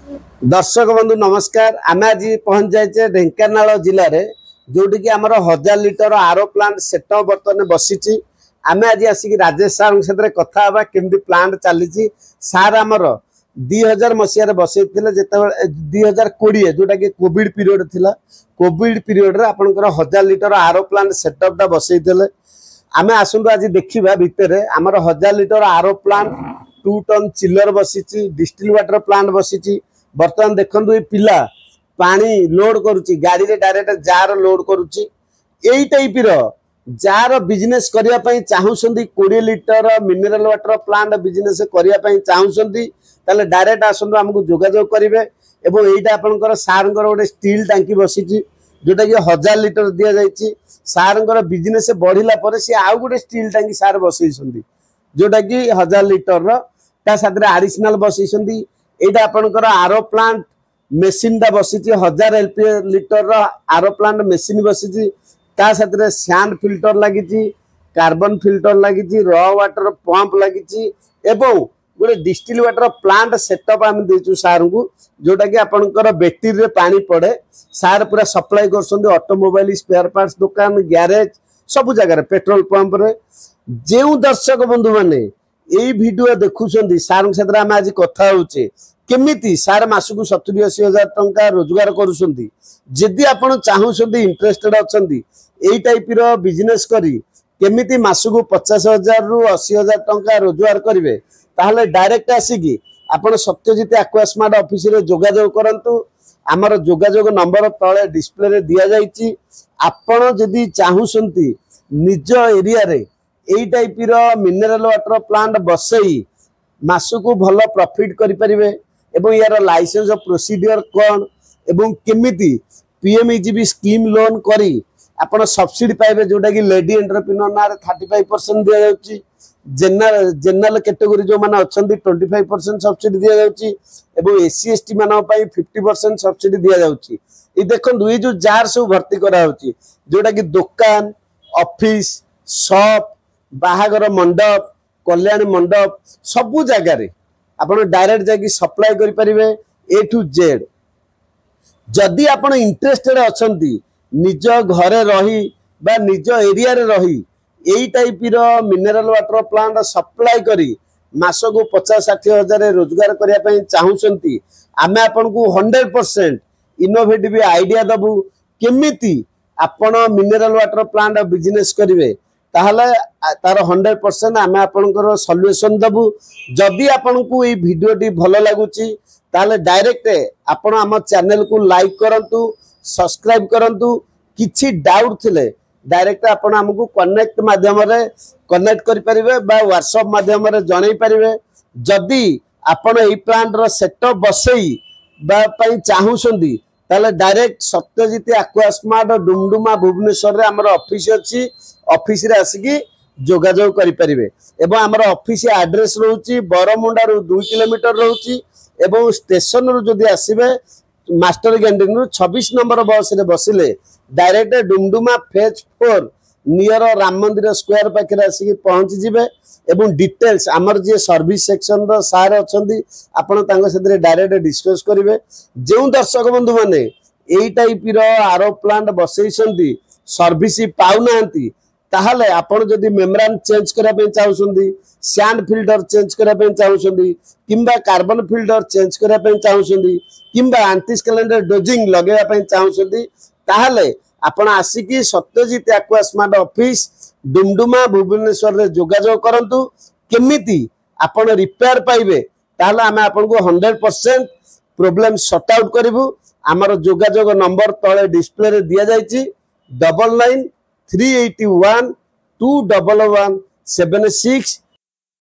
दर्शक बंधु नमस्कार। आम आज पहुंच जाए ढेंकानाल जिले में जोटि की आमर 1000 लिटर आरो प्लांट सेटअप बर्तमान बसी। आम आज आसिक राजेश सार साथ कथा केमती प्लांट चली सार आमर 2000 मसीह बसई जिते 2020 जोटा कि कोविड पीरियड थिला। कोविड पीरियड रे आपनकर 1000 लिटर आरो प्लांट सेटअप बसई आम आसतु आज देखा भितर आमर 1000 लिटर आरो प्लांट 2 टन चिलर बसी डिस्टिल वाटर प्लांट बसी। बर्तमान देखु ये पिला पानी लोड करुच्ची गाड़ी रे डायरेक्ट जार लोड करुच्ची। यही टाइप जार बिजनेस करने चाहूँगी 20 litre mineral water plant business करने चाहूँगी डायरेक्ट आसतु आमको जोगाजोग करेंगे। यहाँ आपंकर सार गोटे स्टील टांकी बसी जोटा कि 1000 लिटर दि जाए। सार बिजनेस बढ़ला सी आउ गोटे स्टील टांकी सार बसई जोटा कि 1000 लिटर साथ आडिशनाल बसई। एटा आपनकर आरो प्लांट मेसीन टा बसी 1000 लिटर आरो प्लांट मेसीन बसी। ता साथ सैंड फिल्टर लगी कार्बन फिल्टर लगी रॉ वाटर पंप लगी गोटे डिस्टिल वाटर प्लांट सेटअप आम देचु सार को जोटा कि आपनकर बैटेरी रे पानी पड़े। सार पूरा सप्लाई कर ऑटोमोबाइल स्पेयर पार्ट्स दुकान गैरेज सब जगह पेट्रोल पंप रे। जो दर्शक बंधु माने यही वीडियो देखुं सार साथ आम आज कथा होचे केमिति सार मासकु 70-80 हजार टंका रोजगार करुछंती। जदि आपण चाहूछंती इंटरेस्टेड अछंती एई टाइप रो बिजनेस करी केमिति मासकु 50 हजार रु 80 हजार टंका रोजगार करिवे ताहले डायरेक्ट आसिकी आपण सत्यजित एक्वा स्मार्ट ऑफिस रे जोगाजोग करंतु। आमर जोगाजोग नंबर तळे डिस्प्ले रे दिया जाईची। आपण जदि चाहूछंती निज एरिया रे एई टाइप रो मिनरल वाटर प्लांट बसई मासकु भल प्रॉफिट करि परिवे एवं यार लाइसेंस प्रोसीडियर कौन एवं केमिति पीएमईजीबी स्कीम लोन करी आपण सब्सिडी पाइबे जोटा कि लेडी एंटरप्रेन्योर ना 35% दिया जाउची। जनरल कैटेगरी जो माने अछंती 25% सब्सिडी दिया जाउची एवं एससी एसटी मानन पई 50% सब्सिडी दिया जाउची। ई देखन ये जो जार सब भर्ती करा होची जोटा कि दुकान ऑफिस शॉप बाहागर मंडप कल्याण मंडप सबु जगह रे आपण डायरेक्ट जाकि सप्लाई करि परिबे ए टू जेड। जदि आपण इंटरेस्टेड अछंती निज घरे रही बा निज एरिया रे रही एई टाइप रो मिनरल वाटर प्लांट सप्लाई करी मासको 50-60 हजार रोजगार करिया पई चाहूछंती आमे आपन को 100% इनोवेटिव आइडिया दबु केमिति आपण मिनरल वाटर प्लांट बिजनेस करिवे ताहले तार 100% आमे आपनकर सॉल्यूशन दबु। जदि आपन को ये वीडियो टी भलो लागुची ताहले डायरेक्ट आपण आम चैनल को लाइक करंतु सब्सक्राइब करंतु। किछि डाउट थिले डायरेक्ट आपण हमकु कनेक्ट माध्यम रे कनेक्ट करि परिबे बा व्हाट्सएप माध्यम रे जणै परिबे। जदि आपण ए प्लांट रो सेटअप बसई बा पई चाहूछंदी ताले direct Satyajit aqua smart Dumduma Bhubaneswar रे हमर ऑफिस अछि। ऑफिस रे आसिकी जोगाजोग करि परिबे एवं हमर ऑफिस एड्रेस रहउची बरमुंडा रु 2 किलोमीटर रहउची एवं स्टेशन रु जदि आसीबे मास्टर कैंटीन रु 26 नंबर बस रे बसिले direct Dumduma phase 4 near Ram Mandir square पाखे आसिकी पहुंची जिबे एवं डिटेल्स आमर जे सर्विस सेक्शन रो सार अछंती आपण तांग सेतरे डायरेक्ट डिस्कस करिवे। जो दर्शक बंधु माने एई टाइप रो आरो प्लांट बसैछंती सर्विस पाउनांती ताहले आपण जदि मेम्ब्रेन चेंज करा पे चाहउछंती सैंड फिल्टर चेंज करा पे चाहउछंती किंबा कार्बन फिल्टर चेंज करा पे चाहउछंती किंबा एंटी स्केलेंडर डोजिंग लगेया पे चाहउछंती ताहले आपण आसिकी Satyajit aqua Smart Office Dumduma Bhubaneswar रे जोगाजोग करंतु केमिति आपण रिपेयर पाइबे ताहले आमे आपण को 100% प्रॉब्लम सॉर्ट आउट करिवु। हमर जोगाजोग नंबर तळे डिस्प्ले रे दिया जाईची 99 381 211 76